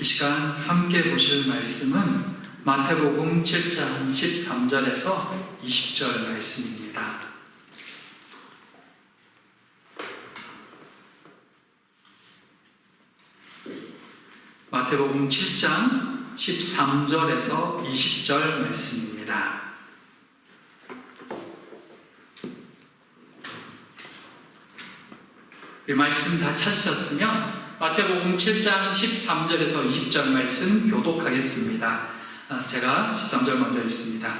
이 시간 함께 보실 말씀은 마태복음 7장 13절에서 20절 말씀입니다. 마태복음 7장 13절에서 20절 말씀입니다. 이 말씀 다 찾으셨으면 마태복음 7장 13절에서 20절 말씀 교독하겠습니다. 제가 13절 먼저 읽습니다.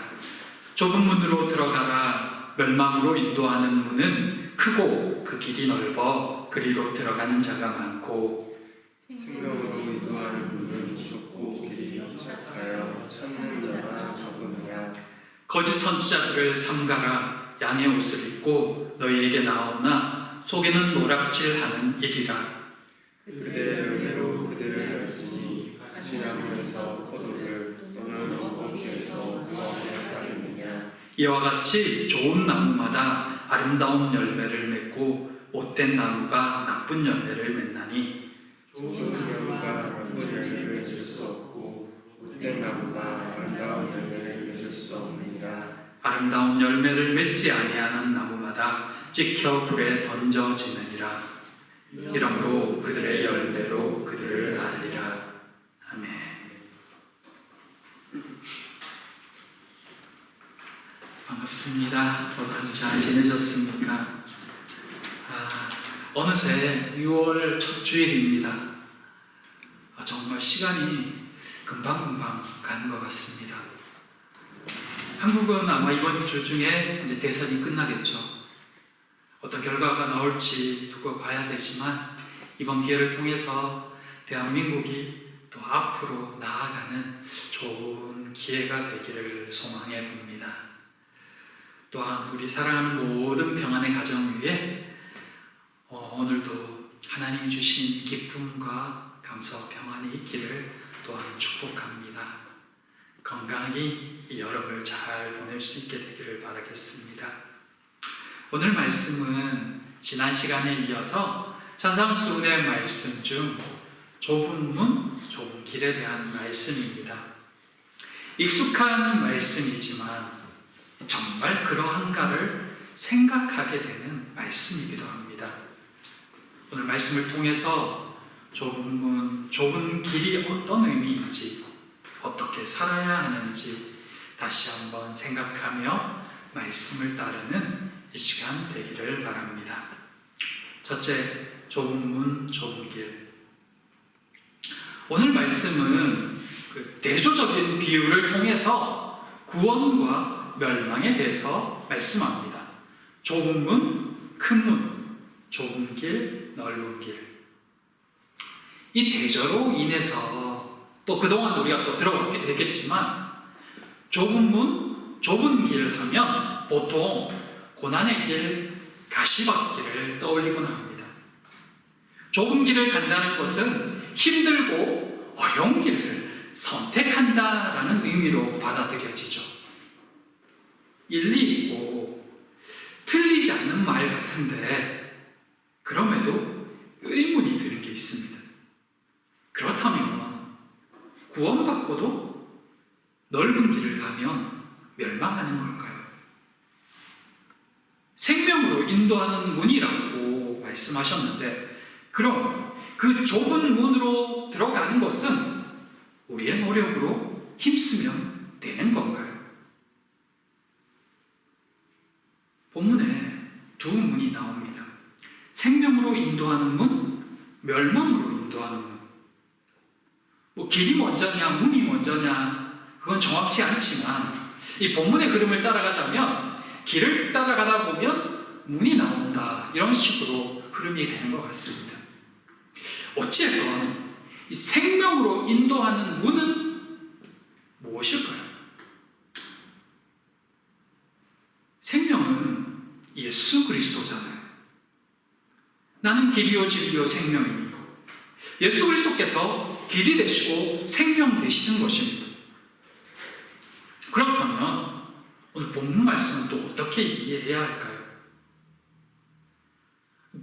좁은 문으로 들어가라. 멸망으로 인도하는 문은 크고 그 길이 넓어 그리로 들어가는 자가 많고 생명으로 인도하는 문은 좁고 길이 협착하여 찾는 자가 적으니라. 거짓 선지자들을 삼가라. 양의 옷을 입고 너희에게 나오나 속에는 노략질하는 일이라. 그들의 열매로 그들을 알지니 같이 나무에서 포도를 또는 엉겅퀴에서 무화과를 따르느냐. 이와 같이 좋은 나무마다 아름다운 열매를 맺고 못된 나무가 나쁜 열매를 맺나니 좋은 나무가 나쁜 열매를 맺을 수 없고 못된 나무가 아름다운 열매를 맺을 수 없느니라. 아름다운 열매를 맺지 아니하는 나무마다 찍혀 불에 던져지느니라. 이러므로 그들의 열매로 그들을 알리라. 아멘. 반갑습니다. 다들 잘 지내셨습니까? 어느새 6월 첫 주일입니다. 정말 시간이 금방금방 가는 것 같습니다. 한국은 아마 이번 주 중에 이제 대선이 끝나겠죠. 어떤 결과가 나올지 두고 봐야 되지만 이번 기회를 통해서 대한민국이 또 앞으로 나아가는 좋은 기회가 되기를 소망해 봅니다. 또한 우리 사랑하는 모든 평안의 가정 위에 오늘도 하나님이 주신 기쁨과 감사와 평안이 있기를 또한 축복합니다. 건강히 이 여름을 잘 보낼 수 있게 되기를 바라겠습니다. 오늘 말씀은 지난 시간에 이어서 산상수훈의 말씀 중 좁은 문, 좁은 길에 대한 말씀입니다. 익숙한 말씀이지만 정말 그러한가를 생각하게 되는 말씀이기도 합니다. 오늘 말씀을 통해서 좁은 문, 좁은 길이 어떤 의미인지, 어떻게 살아야 하는지 다시 한번 생각하며 말씀을 따르는 이 시간 되기를 바랍니다. 첫째, 좁은 문, 좁은 길. 오늘 말씀은 대조적인 비유를 통해서 구원과 멸망에 대해서 말씀합니다. 좁은 문, 큰 문, 좁은 길, 넓은 길. 이 대조로 인해서 또 그동안 우리가 또 들어봤게 되겠지만 좁은 문, 좁은 길 하면 보통 고난의 길, 가시밭길을 떠올리곤 합니다. 좁은 길을 간다는 것은 힘들고 어려운 길을 선택한다라는 의미로 받아들여지죠. 일리 있고 틀리지 않는 말 같은데 그럼에도 의문이 드는 게 있습니다. 그렇다면 구원받고도 넓은 길을 가면 멸망하는 걸까요? 생명으로 인도하는 문이라고 말씀하셨는데 그럼 그 좁은 문으로 들어가는 것은 우리의 노력으로 힘쓰면 되는 건가요? 본문에 두 문이 나옵니다. 생명으로 인도하는 문, 멸망으로 인도하는 문. 길이 먼저냐, 문이 먼저냐, 그건 정확치 않지만 이 본문의 흐름을 따라가자면 길을 따라가다 보면 문이 나온다. 이런 식으로 흐름이 되는 것 같습니다. 어찌됐건 이 생명으로 인도하는 문은 무엇일까요? 생명은 예수 그리스도잖아요. 나는 길이요 진리요 생명이니 예수 그리스도께서 길이 되시고 생명 되시는 것입니다. 그렇다면 오늘 본문 말씀은 또 어떻게 이해해야 할까요?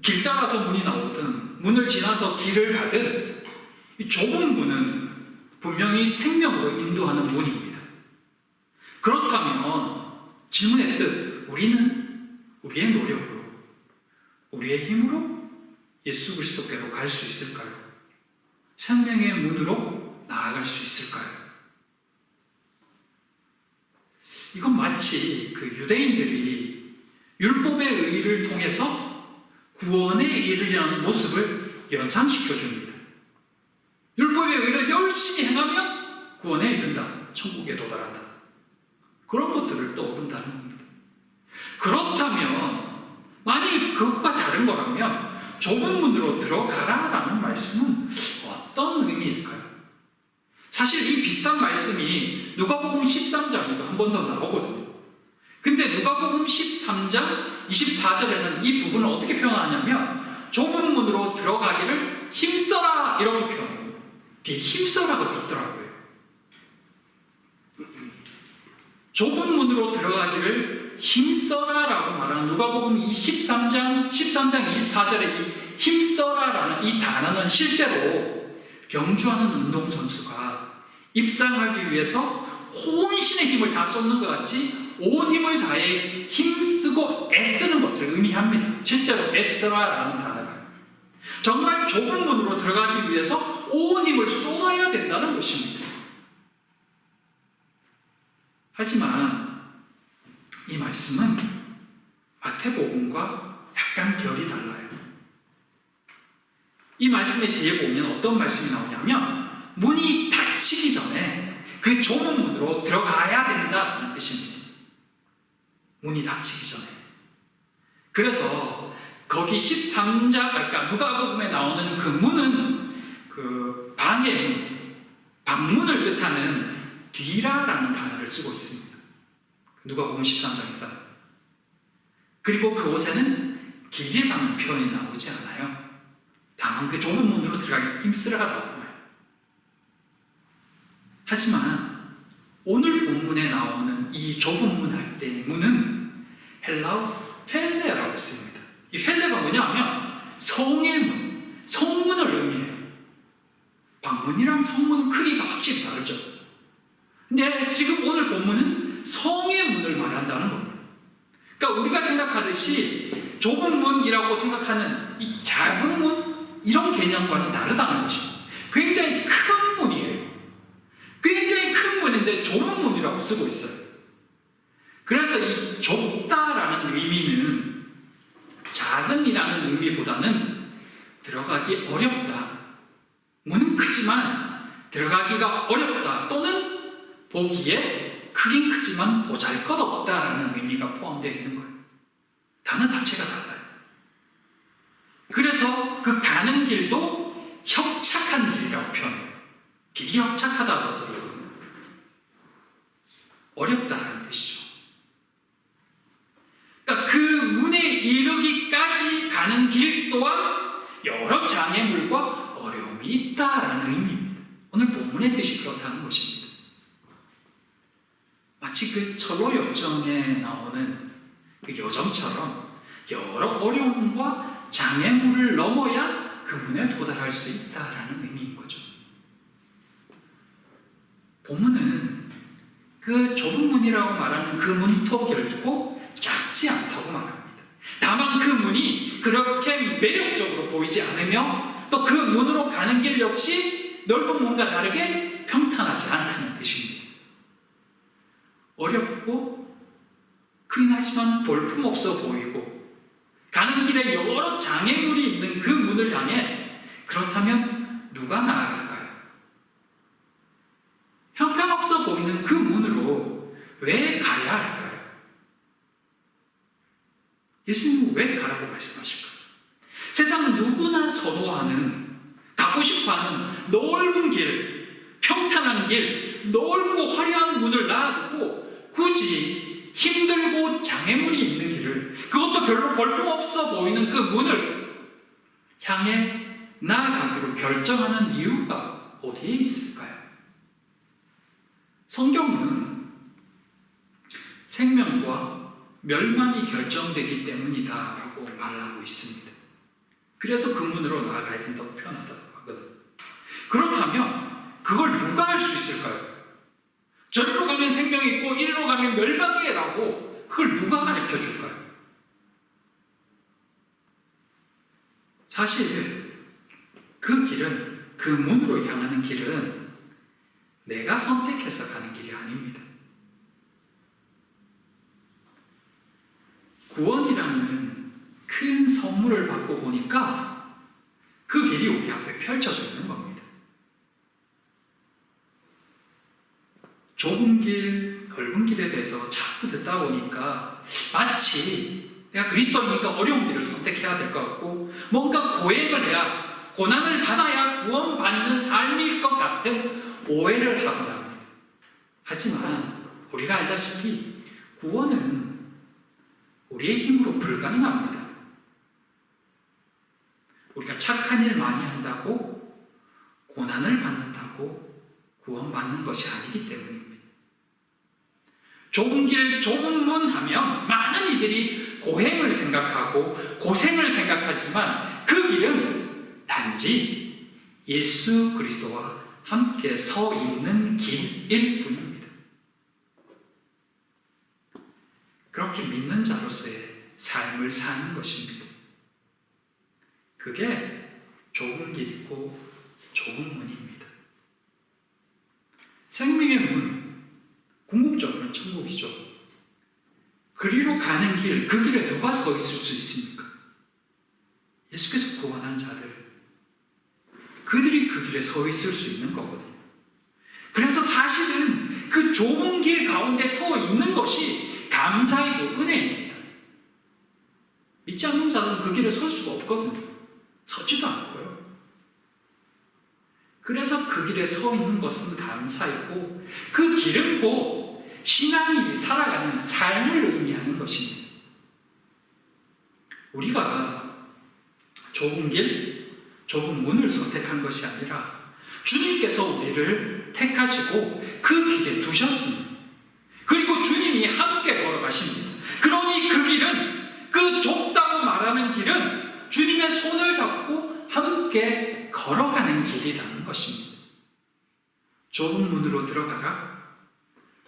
길 따라서 문이 나오든 문을 지나서 길을 가든 이 좁은 문은 분명히 생명으로 인도하는 문입니다. 그렇다면 질문했듯 우리는 우리의 노력으로, 우리의 힘으로 예수 그리스도께로 갈 수 있을까요? 생명의 문으로 나아갈 수 있을까요? 이건 마치 그 유대인들이 율법의 의를 통해서 구원에 이르려는 모습을 연상시켜 줍니다. 율법의 의를 열심히 행하면 구원에 이른다. 천국에 도달한다. 그런 것들을 떠오른다는 겁니다. 그렇다면 만일 그것과 다른 거라면 좁은 문으로 들어가라라는 말씀은 어떤 의미일까요? 사실 이 비슷한 말씀이 누가복음 13장에도 한 번 더 나오거든요. 근데 누가복음 13장 24절에는 이 부분을 어떻게 표현하냐면 좁은 문으로 들어가기를 힘써라 이렇게 표현해요. 뒤에 힘써라고 듣더라고요. 좁은 문으로 들어가기를 힘써라라고 말하는 누가복음 13장 24절의 이 힘써라라는 이 단어는 실제로 경주하는 운동선수가 입상하기 위해서 혼신의 힘을 다 쏟는 것 같이 온 힘을 다해 힘쓰고 애쓰는 것을 의미합니다. 실제로 애써라라는 단어가 정말 좁은 문으로 들어가기 위해서 온 힘을 쏟아야 된다는 것입니다. 하지만 이 말씀은 마태복음과 약간 결이 달라요. 이 말씀의 뒤에 보면 어떤 말씀이 나오냐면 문이 닫히기 전에 그 좁은 문으로 들어가야 된다는 뜻입니다. 문이 닫히기 전에. 그래서 거기 13장, 그러니까 누가복음에 나오는 그 문은 그 방의 문, 방문을 뜻하는 뒤라라는 단어를 쓰고 있습니다. 누가복음 13장에서. 그리고 그곳에는 길이라는 표현이 나오지 않아요. 다만 그 좁은 문으로 들어가기 힘쓰라라고 말해요. 하지만 오늘 본문에 나오는 이 좁은 문 할 때의 문은 헬라어 펠레라고 씁니다. 이 펠레가 뭐냐면 성의 문, 성문을 의미해요. 방문이랑 성문은 크기가 확실히 다르죠. 근데 지금 오늘 본문은 성의 문을 말한다는 겁니다. 그러니까 우리가 생각하듯이 좁은 문이라고 생각하는 이 작은 문 이런 개념과는 다르다는 것입니다. 굉장히 큰 문이에요. 굉장히 큰 문인데 좁은 문이라고 쓰고 있어요. 그래서 이 좁다라는 의미는 작은이라는 의미보다는 들어가기 어렵다. 문은 크지만 들어가기가 어렵다. 또는 보기에 크긴 크지만 보잘것없다라는 의미가 포함되어 있는 거예요. 단어 자체가 달라요. 그래서 그 가는 길도 협착한 길이라고 표현해요. 길이 협착하다고 그러거든요. 어렵다라는 뜻이죠. 그러니까 그 문에 이르기까지 가는 길 또한 여러 장애물과 어려움이 있다라는 의미입니다. 오늘 본문의 뜻이 그렇다는 것입니다. 마치 그 철로 역정에 나오는 그 요정처럼 여러 어려움과 장애물을 넘어야 그 문에 도달할 수 있다라는 의미인 거죠. 본문은 그 좁은 문이라고 말하는 그 문도 결코 작지 않다고 말합니다. 다만 그 문이 그렇게 매력적으로 보이지 않으며 또 그 문으로 가는 길 역시 넓은 문과 다르게 평탄하지 않다는 뜻입니다. 어렵고 크긴 하지만 볼품없어 보이고 가는 길에 여러 장애물이 있는 그 문을 향해 그렇다면 누가 나아갈까요? 형편없어 보이는 그 문으로 왜 가야 할까요? 예수님은 왜 가라고 말씀하실까요? 세상은 누구나 선호하는, 가고 싶어하는 넓은 길, 평탄한 길, 넓고 화려한 문을 놔두고 굳이 힘들고 장애물이 있는 길을, 그것도 별로 볼품없어 보이는 그 문을 향해 나아가기로 결정하는 이유가 어디에 있을까요? 성경은 생명과 멸망이 결정되기 때문이다라고 말하고 있습니다. 그래서 그 문으로 나아가야 된다고 표현한다고 하거든요. 그렇다면 그걸 누가 할 수 있을까요? 저리로 가면 생명이 있고 이리로 가면 멸망이라고 그걸 누가 가르쳐 줄까요? 사실 그 길은, 그 문으로 향하는 길은 내가 선택해서 가는 길이 아닙니다. 구원이라는 큰 선물을 받고 보니까 그 길이 우리 앞에 펼쳐져 있는 겁니다. 좁은 길, 넓은 길에 대해서 자꾸 듣다 보니까 마치 내가 그리스도이니까 어려운 길을 선택해야 될 것 같고 뭔가 고행을 해야, 고난을 받아야 구원받는 삶일 것 같은 오해를 하곤 합니다. 하지만 우리가 알다시피 구원은 우리의 힘으로 불가능합니다. 우리가 착한 일 많이 한다고 고난을 받는다고 구원받는 것이 아니기 때문입니다. 좁은 길, 좁은 문 하면 많은 이들이 고행을 생각하고 고생을 생각하지만 그 길은 단지 예수 그리스도와 함께 서 있는 길일 뿐입니다. 그렇게 믿는 자로서의 삶을 사는 것입니다. 그게 좁은 길이고 좁은 문입니다. 생명의 문, 궁극적으로는 천국이죠. 그리로 가는 길, 그 길에 누가 서 있을 수 있습니까? 예수께서 구원한 자들, 그들이 그 길에 서 있을 수 있는 거거든요. 그래서 사실은 그 좁은 길 가운데 서 있는 것이 감사이고 은혜입니다. 믿지 않는 자는 그 길에 설 수가 없거든요. 서지도 않고요. 그래서 그 길에 서 있는 것은 감사이고 그 길은 곧 신앙인이 살아가는 삶을 의미하는 것입니다. 우리가 좁은 길, 좁은 문을 선택한 것이 아니라 주님께서 우리를 택하시고 그 길에 두셨습니다. 그리고 주님이 함께 걸어가십니다. 그러니 그 길은, 그 좁다고 말하는 길은 주님의 손을 잡고 함께 걸어가는 길이라는 것입니다. 좁은 문으로 들어가라.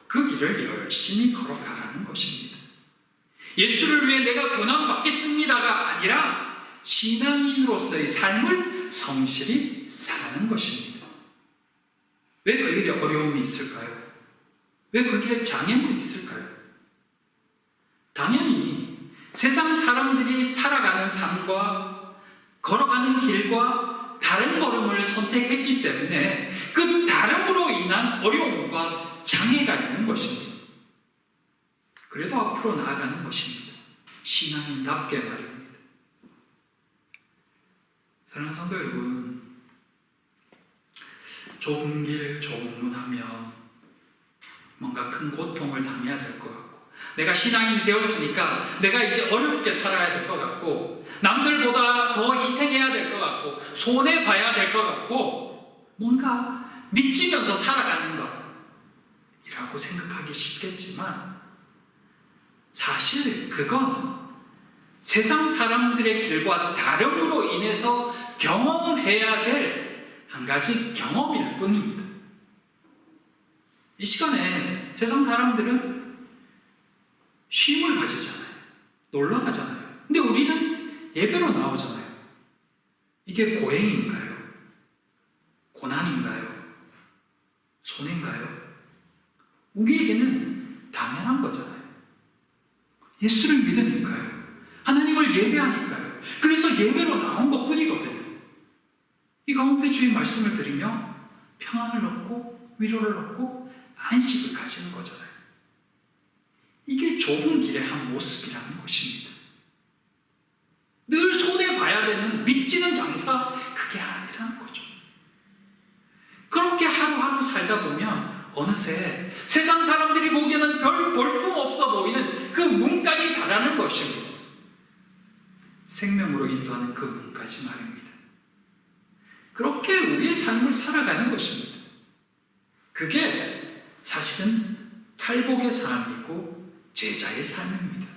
그 길을 열심히 걸어가라는 것입니다. 예수를 위해 내가 고난받겠습니다가 아니라 신앙인으로서의 삶을 성실히 사는 것입니다. 왜 그 길에 어려움이 있을까요? 왜 그 길에 장애물이 있을까요? 당연히 세상 사람들이 살아가는 삶과 걸어가는 길과 다른 걸음을 선택했기 때문에 그 다름으로 인한 어려움과 장애가 있는 것입니다. 그래도 앞으로 나아가는 것입니다. 신앙인답게 말입니다. 사랑하는 성도 여러분, 좁은 길, 좁은 문 하면 뭔가 큰 고통을 당해야 될 것 같고, 내가 신앙인이 되었으니까 내가 이제 어렵게 살아야 될 것 같고, 남들보다 더 희생해야 될 것 같고, 손해봐야 될 것 같고, 뭔가 미치면서 살아가는 것이라고 생각하기 쉽겠지만 사실 그건 세상 사람들의 길과 다름으로 인해서 경험해야 될 한 가지 경험일 뿐입니다. 이 시간에 세상 사람들은 쉼을 가지잖아요. 놀러 가잖아요. 근데 우리는 예배로 나오잖아요. 이게 고행인가요? 고난인가요? 손해인가요? 우리에게는 당연한 거잖아요. 예수를 믿으니까요. 하나님을 예배하니까요. 그래서 예배로 나온 것 뿐이거든요. 이 가운데 주의 말씀을 들으며 평안을 얻고 위로를 얻고 안식을 가지는 거잖아요. 이게 좁은 길의 한 모습이라는 것입니다. 늘 손해봐야 되는 믿지는 장사, 그게 아니라는 거죠. 그렇게 하루하루 살다 보면 어느새 세상 사람들이 보기에는 별 볼품 없어 보이는 그 문까지 달하는 것입니다. 생명으로 인도하는 그 문까지 말입니다. 그렇게 우리의 삶을 살아가는 것입니다. 그게 사실은 팔복의 삶이고 제자의 삶입니다.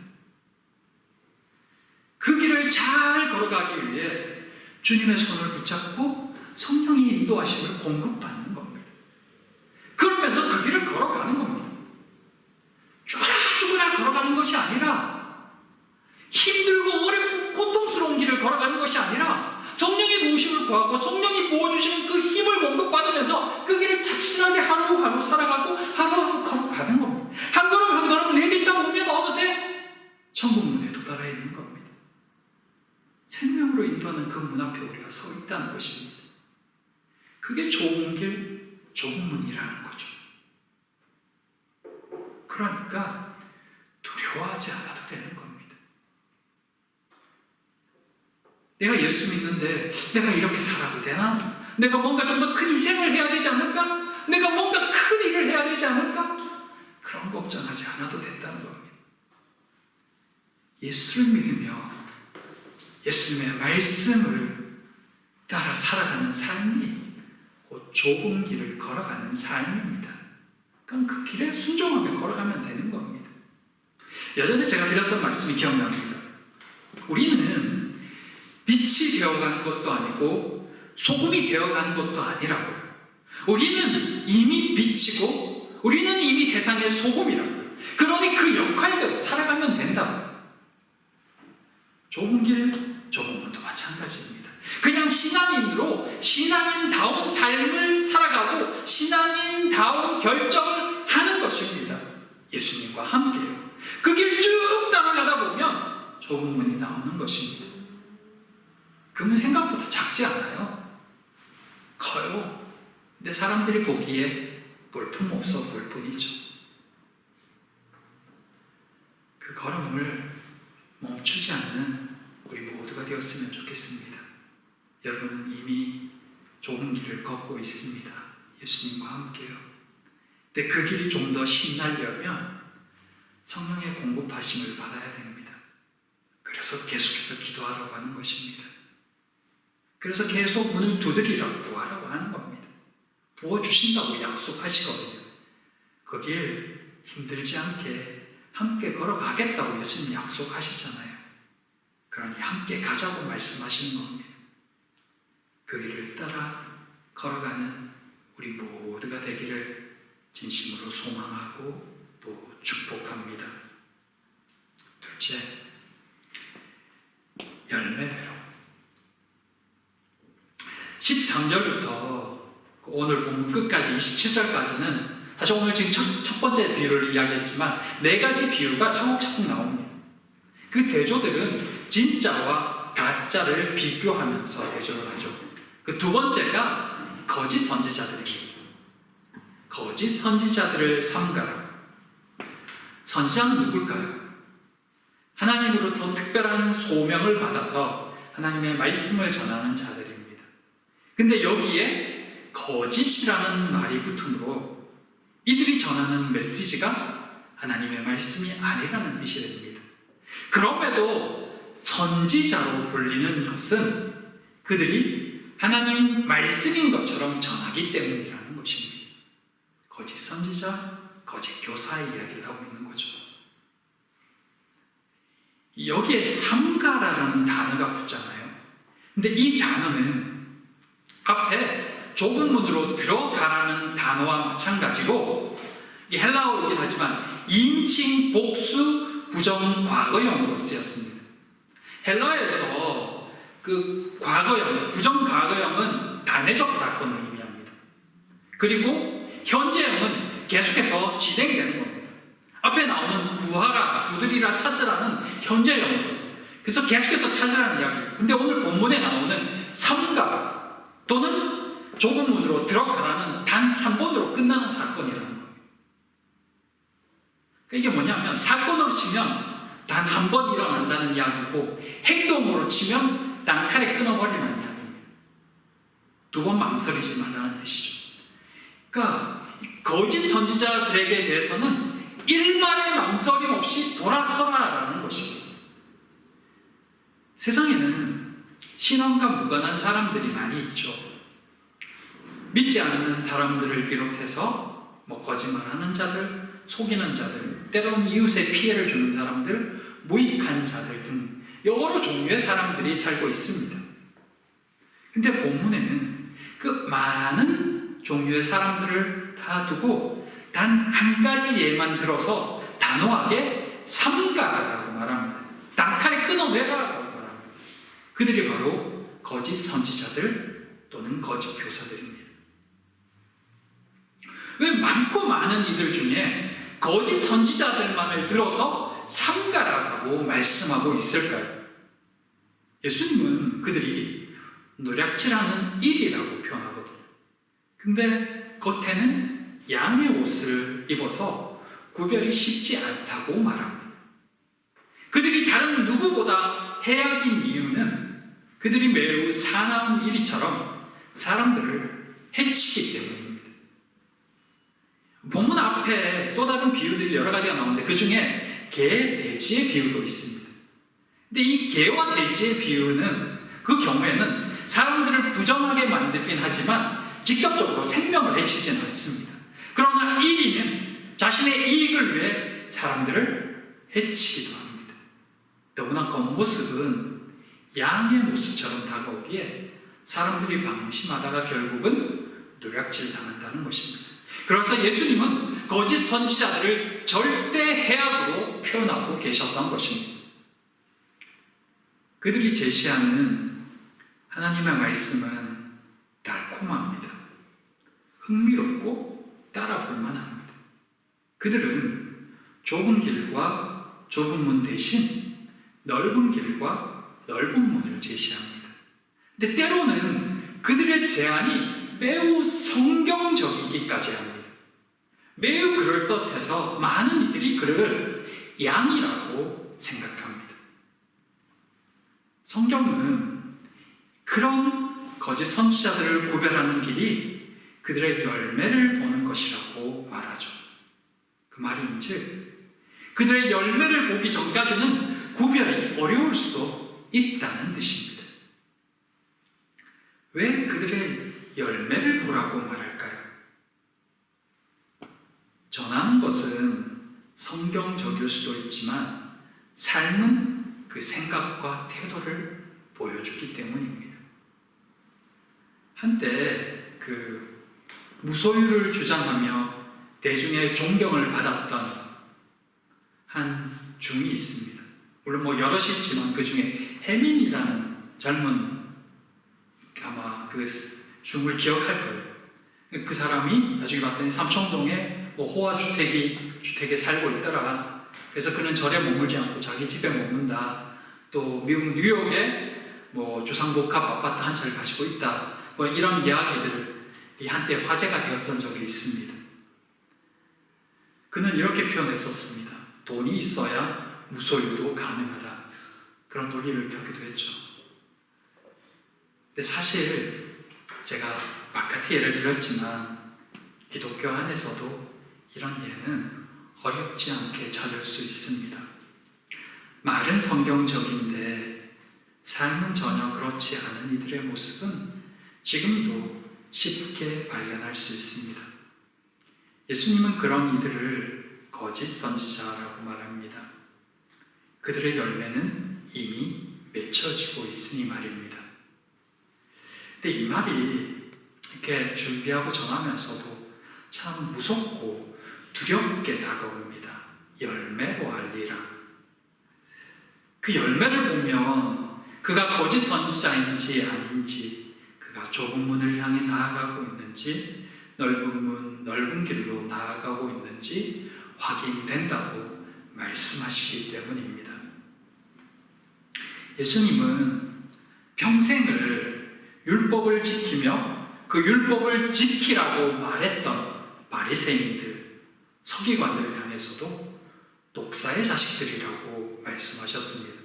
그 길을 잘 걸어가기 위해 주님의 손을 붙잡고 성령의 인도하심을 공급받는 겁니다. 조문이라는 거죠. 그러니까 두려워하지 않아도 되는 겁니다. 내가 예수 믿는데 내가 이렇게 살아도 되나? 내가 뭔가 좀 더 큰 희생을 해야 되지 않을까? 내가 뭔가 큰 일을 해야 되지 않을까? 그런 걱정하지 않아도 된다는 겁니다. 예수를 믿으며 예수님의 말씀을 따라 살아가는 삶이 곧 좁은 길을 걸어가는 삶입니다. 그러니까 그 길에 순종하며 걸어가면 되는 겁니다. 예전에 제가 드렸던 말씀이 기억납니다. 우리는 빛이 되어가는 것도 아니고 소금이 되어가는 것도 아니라고요. 우리는 이미 빛이고 우리는 이미 세상의 소금이라고요. 그러니 그 역할대로 살아가면 된다고요. 좁은 길, 좁은 문도 마찬가지입니다. 그냥 신앙인으로 신앙인다운 삶을 살아가고 신앙인다운 결정을 하는 것입니다. 예수님과 함께요. 그 길 쭉 따라가다 보면 좁은 문이 나오는 것입니다. 그 문 생각보다 작지 않아요. 커요. 근데 사람들이 보기에 볼품없어 보일 뿐이죠. 그 걸음을 멈추지 않는 우리 모두가 되었으면 좋겠습니다. 여러분은 이미 좁은 길을 걷고 있습니다. 예수님과 함께요. 근데 그 길이 좀 더 신나려면 성령의 공급하심을 받아야 됩니다. 그래서 계속해서 기도하라고 하는 것입니다. 그래서 계속 문을 두드리라고 구하라고 하는 겁니다. 부어주신다고 약속하시거든요. 그 길 힘들지 않게 함께 걸어가겠다고 예수님 약속하시잖아요. 그러니 함께 가자고 말씀하시는 겁니다. 그 길을 따라 걸어가는 우리 모두가 되기를 진심으로 소망하고 또 축복합니다. 둘째, 열매대로 13절부터 오늘 본문 끝까지 27절까지는 사실 오늘 지금 첫 번째 비유를 이야기했지만 4가지 비유가 차곡차곡 나옵니다. 그 대조들은 진짜와 가짜를 비교하면서 대조를 하죠. 그 두 번째가 거짓 선지자들입니다. 거짓 선지자들을 삼가라. 선지자는 누굴까요? 하나님으로부터 특별한 소명을 받아서 하나님의 말씀을 전하는 자들입니다. 근데 여기에 거짓이라는 말이 붙으므로 이들이 전하는 메시지가 하나님의 말씀이 아니라는 뜻이 됩니다. 그럼에도 선지자로 불리는 것은 그들이 하나님 말씀인 것처럼 전하기 때문이라는 것입니다. 거짓 선지자, 거짓 교사의 이야기를 하고 있는 거죠. 여기에 삼가라라는 단어가 붙잖아요. 근데 이 단어는 앞에 좁은 문으로 들어가라는 단어와 마찬가지로 이 헬라어이긴 하지만 인칭, 복수, 부정, 과거형으로 쓰였습니다. 헬라어에서 그 과거형, 부정 과거형은 단회적 사건을 의미합니다. 그리고 현재형은 계속해서 진행되는 겁니다. 앞에 나오는 구하라, 두드리라, 찾으라는 현재형이거든요. 그래서 계속해서 찾으라는 이야기예요. 근데 오늘 본문에 나오는 삼가 또는 좁은 문으로 들어가라는 단 한 번으로 끝나는 사건이라는 거예요. 이게 뭐냐면 사건으로 치면 단 한 번 일어난다는 이야기고 행동으로 치면 단칼에 끊어버리는 이야기입니다. 2번 망설이지 말라는 뜻이죠. 그러니까 거짓 선지자들에게 대해서는 일말의 망설임 없이 돌아서라라는 것입니다. 세상에는 신앙과 무관한 사람들이 많이 있죠. 믿지 않는 사람들을 비롯해서 거짓말하는 자들, 속이는 자들, 때로는 이웃에 피해를 주는 사람들, 무익한 자들 등 여러 종류의 사람들이 살고 있습니다. 근데 본문에는 그 많은 종류의 사람들을 다 두고 단 한 가지 예만 들어서 단호하게 삼가라라고 말합니다. 단칼에 끊어내라라고 말합니다. 그들이 바로 거짓 선지자들 또는 거짓 교사들입니다. 왜 많고 많은 이들 중에 거짓 선지자들만을 들어서 삼가라라고 말씀하고 있을까요? 예수님은 그들이 노략질하는 일이라고 표현하거든요. 근데 겉에는 양의 옷을 입어서 구별이 쉽지 않다고 말합니다. 그들이 다른 누구보다 해악인 이유는 그들이 매우 사나운 이리처럼 사람들을 해치기 때문입니다. 본문 앞에 또 다른 비유들이 여러 가지가 나오는데 그 중에 개, 돼지의 비유도 있습니다. 근데 이 개와 돼지의 비유는 그 경우에는 사람들을 부정하게 만들긴 하지만 직접적으로 생명을 해치지는 않습니다. 그러나 이리는 자신의 이익을 위해 사람들을 해치기도 합니다. 더구나 겉모습은 양의 모습처럼 다가오기에 사람들이 방심하다가 결국은 노략질 당한다는 것입니다. 그래서 예수님은 거짓 선지자들을 절대 해악으로 표현하고 계셨던 것입니다. 그들이 제시하는 하나님의 말씀은 달콤합니다. 흥미롭고 따라 볼만합니다. 그들은 좁은 길과 좁은 문 대신 넓은 길과 넓은 문을 제시합니다. 근데 때로는 그들의 제안이 매우 성경적이기까지 합니다. 매우 그럴듯해서 많은 이들이 그를 양이라고 생각합니다. 성경은 그런 거짓 선지자들을 구별하는 길이 그들의 열매를 보는 것이라고 말하죠. 그 말인즉 그들의 열매를 보기 전까지는 구별이 어려울 수도 있다는 뜻입니다. 왜 그들의 열매를 보라고 말할까요? 전하는 것은 성경적일 수도 있지만 삶은 그 생각과 태도를 보여주기 때문입니다. 한때 그 무소유를 주장하며 대중의 존경을 받았던 한 중이 있습니다. 물론 뭐 여럿이 있지만 그 중에 혜민이라는 젊은 아마 그 중을 기억할 거예요. 그 사람이 나중에 봤더니 삼청동에 뭐 호화 주택에 살고 있더라. 그래서 그는 절에 머물지 않고 자기 집에 머문다. 또 미국 뉴욕에 뭐 주상복합 아파트 한 채를 가지고 있다. 뭐 이런 이야기들이 한때 화제가 되었던 적이 있습니다. 그는 이렇게 표현했었습니다. 돈이 있어야 무소유도 가능하다. 그런 논리를 펴기도 했죠. 근데 사실 제가 바깥의 예를 들었지만 기독교 안에서도 이런 예는 어렵지 않게 찾을 수 있습니다. 말은 성경적인데 삶은 전혀 그렇지 않은 이들의 모습은 지금도 쉽게 발견할 수 있습니다. 예수님은 그런 이들을 거짓 선지자라고 말합니다. 그들의 열매는 이미 맺혀지고 있으니 말입니다. 근데 이 말이 이렇게 준비하고 전하면서도 참 무섭고 두렵게 다가옵니다. 열매로 알리라. 그 열매를 보면 그가 거짓 선지자인지 아닌지, 그가 좁은 문을 향해 나아가고 있는지, 넓은 문, 넓은 길로 나아가고 있는지 확인된다고 말씀하시기 때문입니다. 예수님은 평생을 율법을 지키며 그 율법을 지키라고 말했던 바리새인들, 서기관들을 향해서도 독사의 자식들이라고 말씀하셨습니다.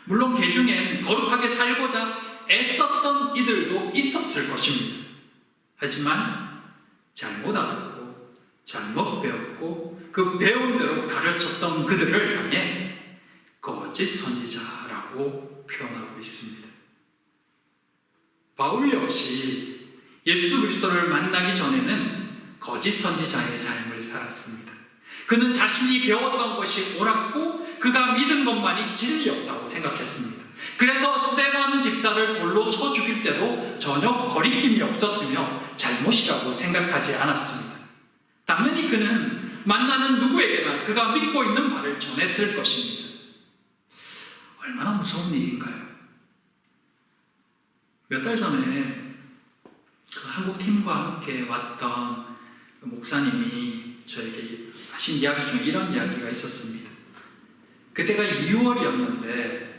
물론 그 중엔 거룩하게 살고자 애썼던 이들도 있었을 것입니다. 하지만 잘못 알았고 잘못 배웠고 그 배운 대로 가르쳤던 그들을 향해 거짓 선지자라고 표현하고 있습니다. 바울 역시 예수 그리스도를 만나기 전에는 거짓 선지자의 삶을 살았습니다. 그는 자신이 배웠던 것이 옳았고 그가 믿은 것만이 진리였다고 생각했습니다. 그래서 스데반 집사를 돌로 쳐 죽일 때도 전혀 거리낌이 없었으며 잘못이라고 생각하지 않았습니다. 당연히 그는 만나는 누구에게나 그가 믿고 있는 말을 전했을 것입니다. 얼마나 무서운 일인가요? 몇 달 전에 그 한국 팀과 함께 왔던 그 목사님이 저에게 하신 이야기 중에 이런 이야기가 있었습니다. 그때가 2월이었는데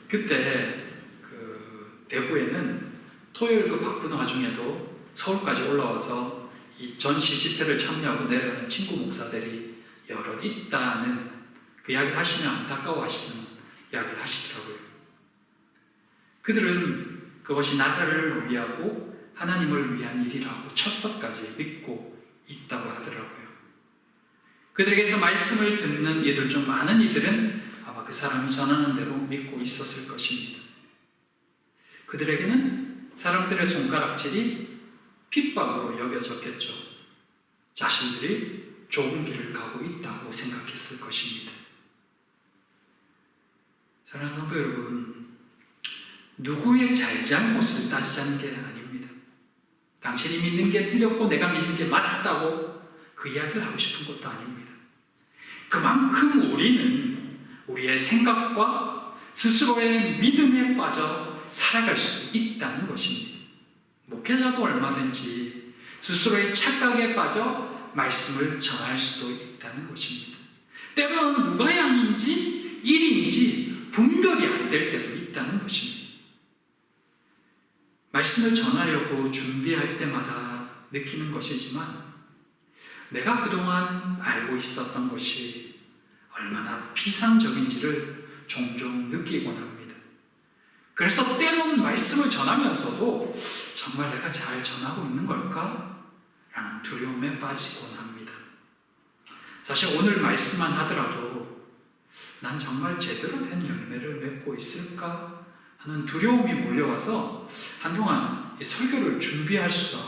그때 그 대구에는 토요일 그 바쁜 와중에도 서울까지 올라와서 이 전시 집회를 참여하고 내려오는 친구 목사들이 여럿 있다는 그 이야기를 하시면 안타까워하시는 이야기를 하시더라고요. 그들은 그것이 나라를 위하고 하나님을 위한 일이라고 첫석까지 믿고 있다고 하더라고요. 그들에게서 말씀을 듣는 이들 중 많은 이들은 아마 그 사람이 전하는 대로 믿고 있었을 것입니다. 그들에게는 사람들의 손가락질이 핍박으로 여겨졌겠죠. 자신들이 좁은 길을 가고 있다고 생각했을 것입니다. 사랑하는 성도 여러분, 누구의 잘잘못을 따지자는 게 아닙니다. 당신이 믿는 게 틀렸고 내가 믿는 게 맞다고 그 이야기를 하고 싶은 것도 아닙니다. 그만큼 우리는 우리의 생각과 스스로의 믿음에 빠져 살아갈 수 있다는 것입니다. 목회자도 얼마든지 스스로의 착각에 빠져 말씀을 전할 수도 있다는 것입니다. 때로는 누가 양인지 일인지 분별이 안 될 때도 있다는 것입니다. 말씀을 전하려고 준비할 때마다 느끼는 것이지만 내가 그동안 알고 있었던 것이 얼마나 비상적인지를 종종 느끼곤 합니다. 그래서 때로는 말씀을 전하면서도 정말 내가 잘 전하고 있는 걸까? 라는 두려움에 빠지곤 합니다. 사실 오늘 말씀만 하더라도 난 정말 제대로 된 열매를 맺고 있을까? 하는 두려움이 몰려와서 한동안 이 설교를 준비할 수가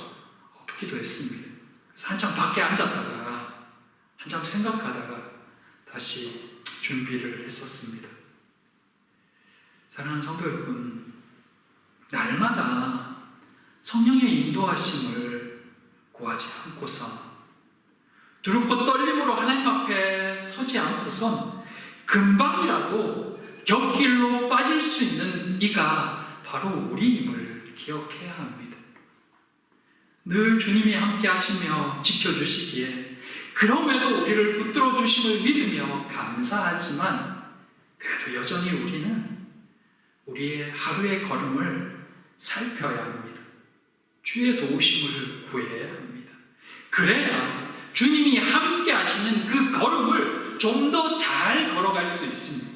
없기도 했습니다. 그래서 한참 밖에 앉았다가 한참 생각하다가 다시 준비를 했었습니다. 사랑하는 성도 여러분, 날마다 성령의 인도하심을 구하지 않고선 두렵고 떨림으로 하나님 앞에 서지 않고선 금방이라도 곁길로 빠질 수 있는 이가 바로 우리임을 기억해야 합니다. 늘 주님이 함께 하시며 지켜주시기에 그럼에도 우리를 붙들어 주심을 믿으며 감사하지만 그래도 여전히 우리는 우리의 하루의 걸음을 살펴야 합니다. 주의 도우심을 구해야 합니다. 그래야 주님이 함께 하시는 그 걸음을 좀 더 잘 걸어갈 수 있습니다.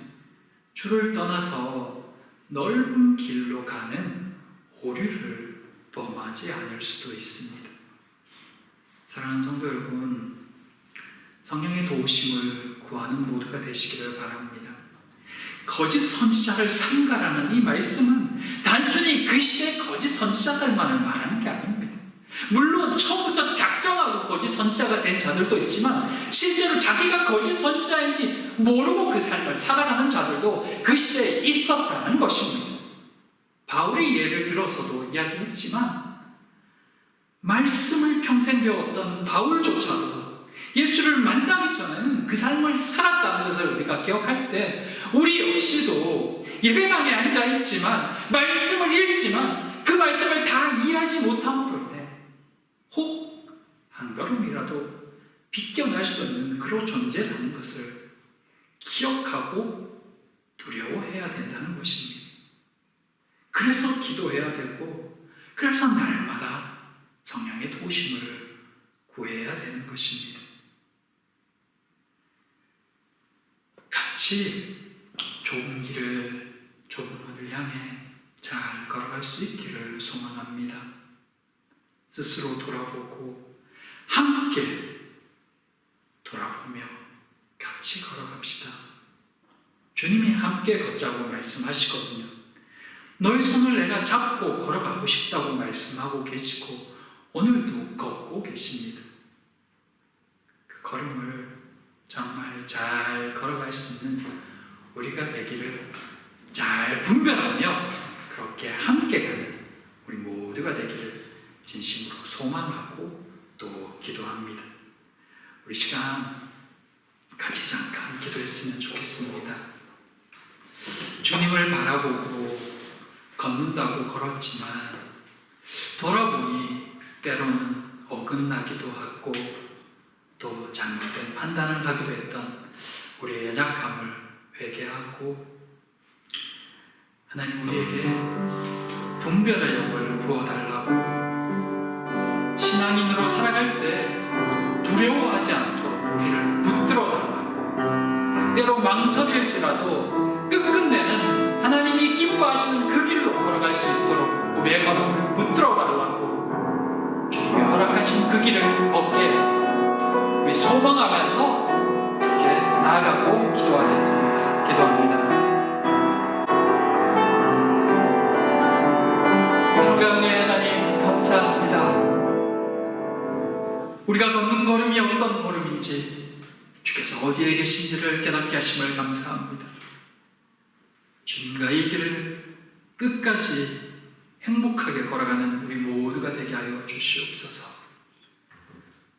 주를 떠나서 넓은 길로 가는 오류를 범하지 않을 수도 있습니다. 사랑하는 성도 여러분, 성령의 도우심을 구하는 모두가 되시기를 바랍니다. 거짓 선지자를 삼가라는 이 말씀은 단순히 그 시대의 거짓 선지자들만을 말하는 게 아닙니다. 물론 처음부터 작정하고 거짓 선지자가 된 자들도 있지만 실제로 자기가 거짓 선지자인지 모르고 그 삶을 살아가는 자들도 그 시대에 있었다는 것입니다. 바울의 예를 들어서도 이야기했지만 말씀을 평생 배웠던 바울조차도 예수를 만나기 전에는 그 삶을 살았다는 것을 우리가 기억할 때 우리 역시도 예배당에 앉아있지만 말씀을 읽지만 그 말씀을 다 이해하지 못함으로 인해 혹 한 걸음이라도 비껴날 수도 있는 그런 존재라는 것을 기억하고 두려워해야 된다는 것입니다. 그래서 기도해야 되고 그래서 날마다 성령의 도우심을 구해야 되는 것입니다. 같이 좁은 길을, 좁은 문을 향해 잘 걸어갈 수 있기를 소망합니다. 스스로 돌아보고 함께 돌아보며 같이 걸어갑시다. 주님이 함께 걷자고 말씀하시거든요. 너의 손을 내가 잡고 걸어가고 싶다고 말씀하고 계시고 오늘도 걷고 계십니다. 그 걸음을 정말 잘 걸어갈 수 있는 우리가 되기를 잘 분별하며 그렇게 함께 가는 우리 모두가 되기를 진심으로 소망하고 또 기도합니다. 우리 시간 같이 잠깐 기도했으면 좋겠습니다. 주님을 바라보고 걷는다고 걸었지만 돌아보니 때로는 어긋나기도 하고 또 잘못된 판단을 하기도 했던 우리의 연약함을 회개하고 하나님 우리에게 분별의 영을 부어달라고 신앙의 이방인으로 살아갈 때 두려워하지 않도록 우리를 붙들어 달라고, 때로 망설일지라도 끝끝내는 하나님이 기뻐하시는 그 길로 걸어갈 수 있도록 우리의 걸음을 붙들어 달라고 주님이 허락하신 그 길을 걷게 우리 소망하면서 주께 나아가고 기도하겠습니다. 기도합니다. 사랑과 은혜의 하나님 감사합니다. 우리가 걷는 걸음이 어떤 걸음인지 주께서 어디에 계신지를 깨닫게 하심을 감사합니다. 주님과 이 길을 끝까지 행복하게 걸어가는 우리 모두가 되게 하여 주시옵소서.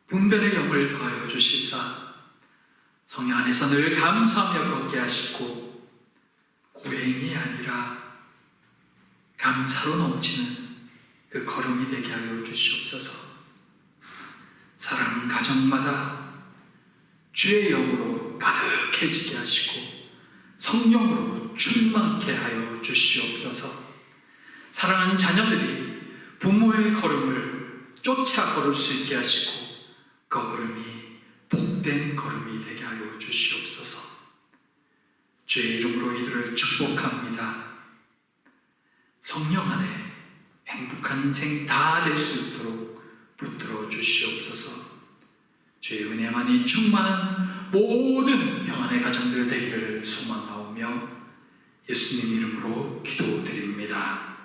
분별의 영을 더하여 주시사 성령 안에서 늘 감사하며 걷게 하시고 고행이 아니라 감사로 넘치는 그 걸음이 되게 하여 주시옵소서. 사랑하는 가정마다 주의 영으로 가득해지게 하시고 성령으로 충만케 하여 주시옵소서. 사랑하는 자녀들이 부모의 걸음을 쫓아 걸을 수 있게 하시고 그 걸음이 복된 걸음이 되게 하여 주시옵소서. 주의 이름으로 이들을 축복합니다. 성령 안에 행복한 인생 다 될 수 있도록 붙들어 주시옵소서. 주의 은혜만이 충만한 모든 평안의 가정들 되기를 소망하오며 예수님 이름으로 기도드립니다.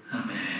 아멘.